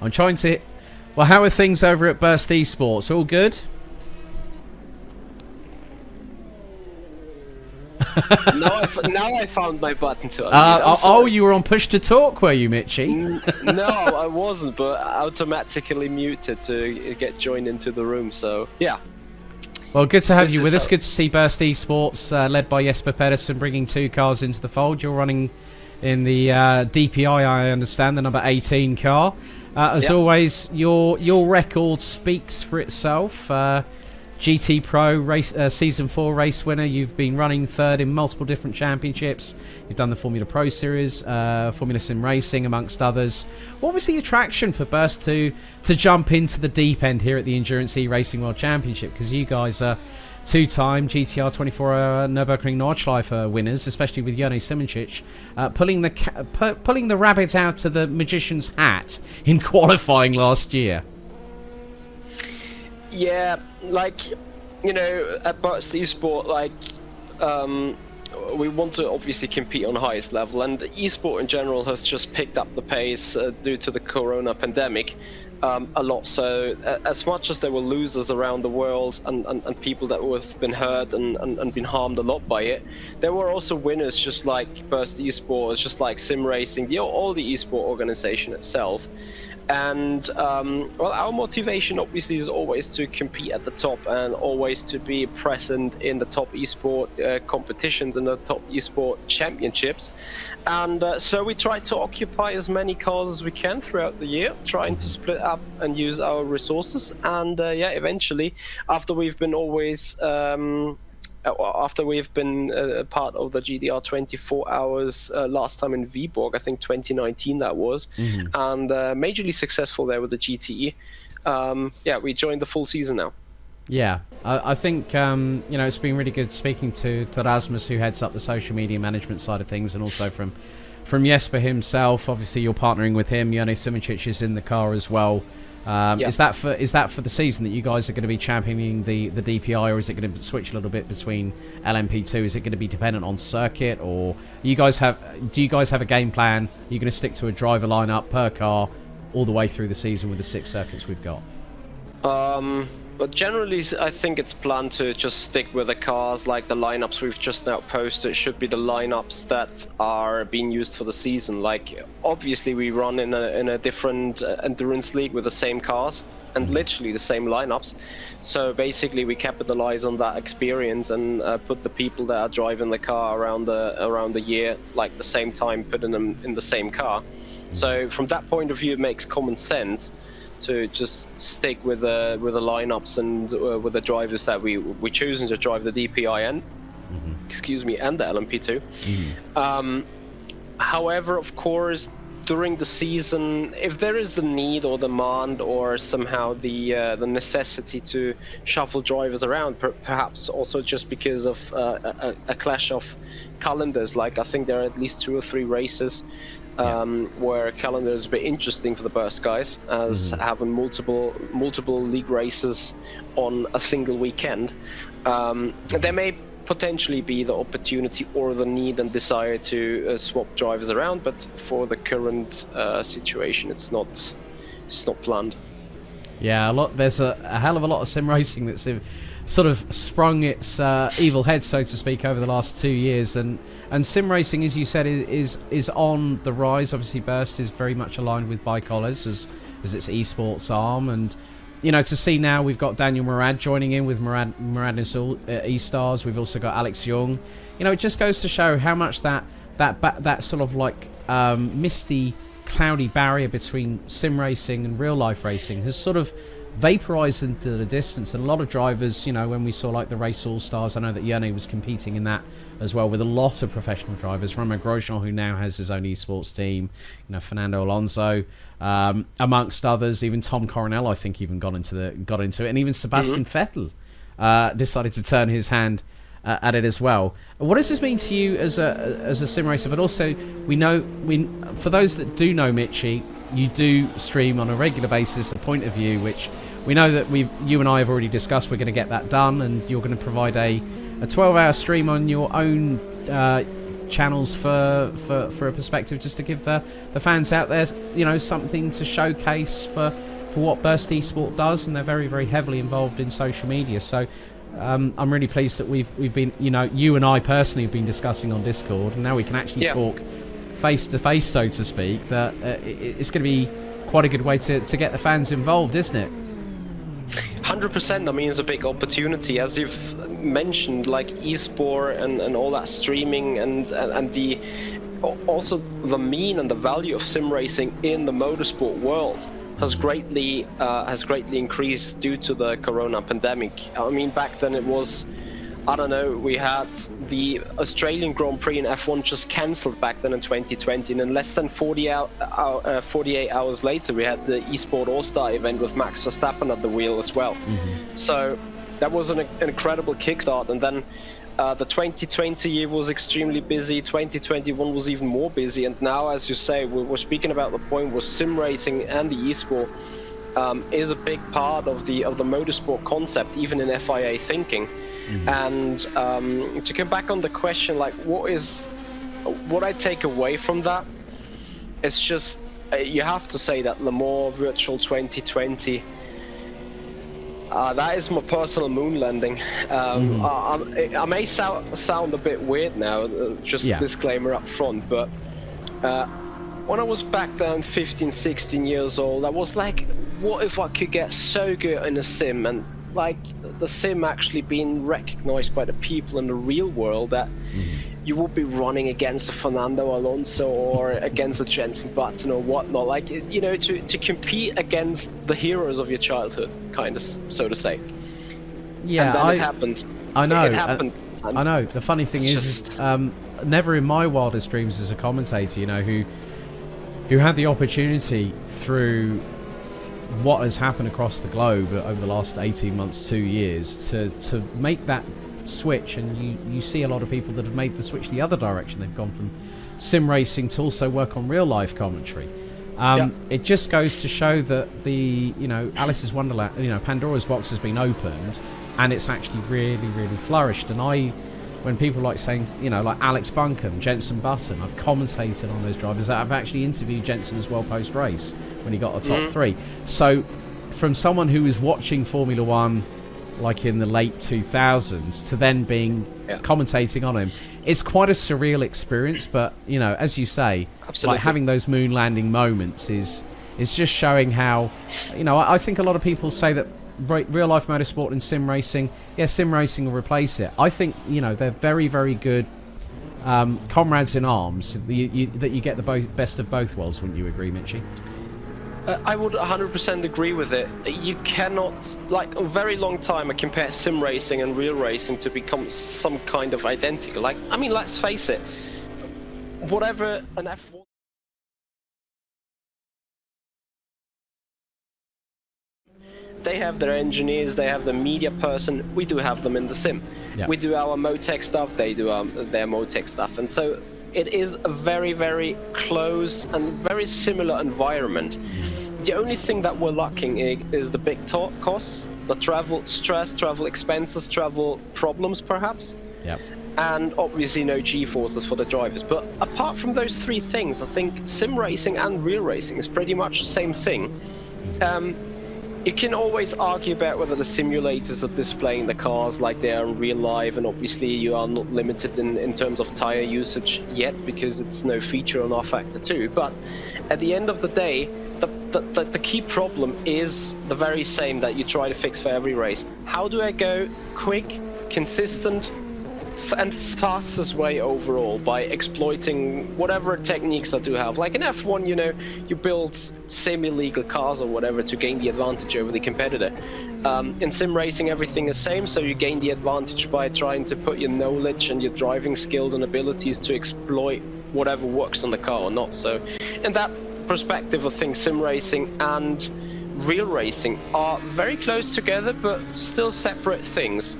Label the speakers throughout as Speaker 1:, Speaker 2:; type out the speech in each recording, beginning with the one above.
Speaker 1: I'm trying to... Well, how are things over at Burst Esports? All good?
Speaker 2: now I found my button to unmute.
Speaker 1: Oh, you were on push to talk, were you, Michi?
Speaker 2: No, I wasn't, but automatically muted to get joined into the room, so yeah.
Speaker 1: Well, good to have you with us. Good to see Burst Esports, led by Jesper Pedersen, bringing 2 cars into the fold. You're running in the DPi, I understand, the number 18 car. As always, your record speaks for itself. GT Pro race, Season 4 race winner. You've been running third in multiple different championships. You've done the Formula Pro Series, Formula Sim Racing, amongst others. What was the attraction for Burst to jump into the deep end here at the Endurance E-Racing World Championship? Because you guys are 2-time GTR24H Nürburgring Nordschleife winners, especially with Jone Simoncic, pulling the rabbit out of the magician's hat in qualifying last year.
Speaker 2: Yeah, like, you know, at Burst Esport, like, we want to obviously compete on the highest level, and esport in general has just picked up the pace due to the corona pandemic a lot. So as much as there were losers around the world and people that have been hurt and been harmed a lot by it, there were also winners, just like Burst Esport, just like Sim Racing, all the esport organization itself. And well, our motivation obviously is always to compete at the top and always to be present in the top esport competitions and the top esport championships. And so we try to occupy as many cars as we can throughout the year, trying to split up and use our resources. And yeah, eventually, after we've been always after we've been part of the GTR24 hours last time in Viborg, I think 2019 that was, and majorly successful there with the GTE. Yeah, we joined the full season now.
Speaker 1: Yeah, I think you know, it's been really good speaking to Rasmus, who heads up the social media management side of things, and also from Jesper himself. Obviously, you're partnering with him. Jone Simoncic is in the car as well. Yep. Is that for the season that you guys are going to be championing the DPi, or is it going to switch a little bit between LMP2? Is it going to be dependent on circuit, or do you guys have a game plan? Are you going to stick to a driver lineup per car all the way through the season with the 6 circuits we've got?
Speaker 2: But generally, I think it's planned to just stick with the cars, like the lineups we've just now posted should be the lineups that are being used for the season. Like, obviously we run in a different endurance league with the same cars and literally the same lineups. So basically we capitalize on that experience and put the people that are driving the car around the year, like the same time, putting them in the same car. So from that point of view, it makes common sense to just stick with the lineups and with the drivers that we choosing to drive the DPi and and the LMP2. However, of course, during the season, if there is the need or demand or somehow the necessity to shuffle drivers around, perhaps also just because of a clash of calendars, like I think there are at least 2 or 3 races where calendar is a bit interesting for the Burst guys, as having multiple league races on a single weekend. There may potentially be the opportunity or the need and desire to swap drivers around, but for the current situation, it's not planned.
Speaker 1: Yeah, there's a hell of a lot of sim racing that's sort of sprung its evil head, so to speak, over the last 2 years, and sim racing, as you said, is on the rise. Obviously, Burst is very much aligned with Bicolors as its esports arm, and you know, to see now we've got Daniel Murad joining in with Murad's E-Stars. We've also got Alex Young. You know, it just goes to show how much that sort of like misty, cloudy barrier between sim racing and real life racing has sort of vaporized into the distance. And a lot of drivers, you know, when we saw like the Race All Stars, I know that Jone was competing in that as well with a lot of professional drivers. Romain Grosjean, who now has his own esports team, you know, Fernando Alonso, amongst others. Even Tom Coronel, I think, even got into it, and even Sebastian Vettel decided to turn his hand at it as well. What does this mean to you as a sim racer? But also, for those that do know Michi, you do stream on a regular basis a point of view, which we know that you and I have already discussed. We're going to get that done, and you're going to provide a 12-hour stream on your own channels for a perspective, just to give the fans out there, you know, something to showcase for what Burst Esport does, and they're very, very heavily involved in social media. So I'm really pleased that we've been, you know, you and I personally have been discussing on Discord, and now we can actually talk face to face, so to speak. That it's going to be quite a good way to get the fans involved, isn't it?
Speaker 2: 100%. I mean, it's a big opportunity, as you've mentioned, like esport and all that streaming, and the also the mean and the value of sim racing in the motorsport world has greatly increased due to the corona pandemic. I mean, back then it was, I don't know, we had the Australian Grand Prix in F1 just cancelled back then in 2020, and in less than 48 hours later we had the eSport All-Star event with Max Verstappen at the wheel as well. So that was an incredible kickstart, and then the 2020 year was extremely busy, 2021 was even more busy, and now, as you say, we're speaking about the point where sim racing and the eSport is a big part of the motorsport concept, even in FIA thinking. And to come back on the question, like, what I take away from that, it's just you have to say that Le Mans Virtual 2020, that is my personal moon landing. I may sound a bit weird now, just a disclaimer up front, but when I was back then 15, 16 years old, I was like, what if I could get so good in a sim, and like the sim actually being recognized by the people in the real world, that you would be running against a Fernando Alonso or against a Jenson Button or whatnot, like, you know, to compete against the heroes of your childhood, kind of, so to say.
Speaker 1: Yeah,
Speaker 2: and then it happened.
Speaker 1: I know.
Speaker 2: It happened.
Speaker 1: I know. The funny thing is, never in my wildest dreams as a commentator, you know, who had the opportunity through what has happened across the globe over the last 18 months, 2 years, to make that switch. And you see a lot of people that have made the switch the other direction. They've gone from sim racing to also work on real life commentary. It just goes to show that the, you know, Alice's Wonderland, you know, Pandora's box has been opened, and it's actually really, really flourished. And when people like saying, you know, like Alex Buncombe, Jenson Button, I've commentated on those drivers. I've actually interviewed Jenson as well post-race when he got a top 3. So from someone who was watching Formula One like in the late 2000s to then being commentating on him, it's quite a surreal experience. But, you know, as you say, like having those moon landing moments is just showing how, you know, I think a lot of people say that real life motorsport and sim racing, sim racing will replace it. I think, you know, they're very, very good comrades in arms, that you get the best of both worlds. Wouldn't you agree, Michi?
Speaker 2: I would 100% agree with it. You cannot, like, a very long time I compared sim racing and real racing to become some kind of identical. Like, I mean, let's face it, whatever an F1, they have their engineers, they have the media person, we do have them in the sim. We do our Motec stuff, they do their Motec stuff, and so it is a very, very close and very similar environment. The only thing that we're lacking is the big costs, the travel stress, travel expenses, travel problems perhaps, and obviously no G-forces for the drivers. But apart from those 3 things, I think sim racing and real racing is pretty much the same thing. You can always argue about whether the simulators are displaying the cars like they are in real life, and obviously you are not limited in terms of tire usage yet because it's no feature on R-Factor 2. But at the end of the day, the key problem is the very same that you try to fix for every race. How do I go quick, consistent, and fastest way overall by exploiting whatever techniques I do have? Like in F1, you know, you build semi-legal cars or whatever to gain the advantage over the competitor. In sim racing, everything is same, so you gain the advantage by trying to put your knowledge and your driving skills and abilities to exploit whatever works on the car or not. So in that perspective, I think sim racing and real racing are very close together, but still separate things.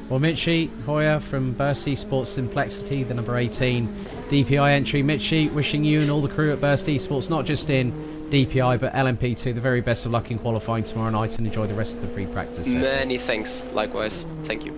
Speaker 1: Well, Michi Hoyer from Burst Esport SimPlexity, the number 18 DPi entry. Michi, wishing you and all the crew at Burst Esports, not just in DPi but LMP2, the very best of luck in qualifying tomorrow night, and enjoy the rest of the free practice.
Speaker 2: Many thanks. Likewise. Thank you.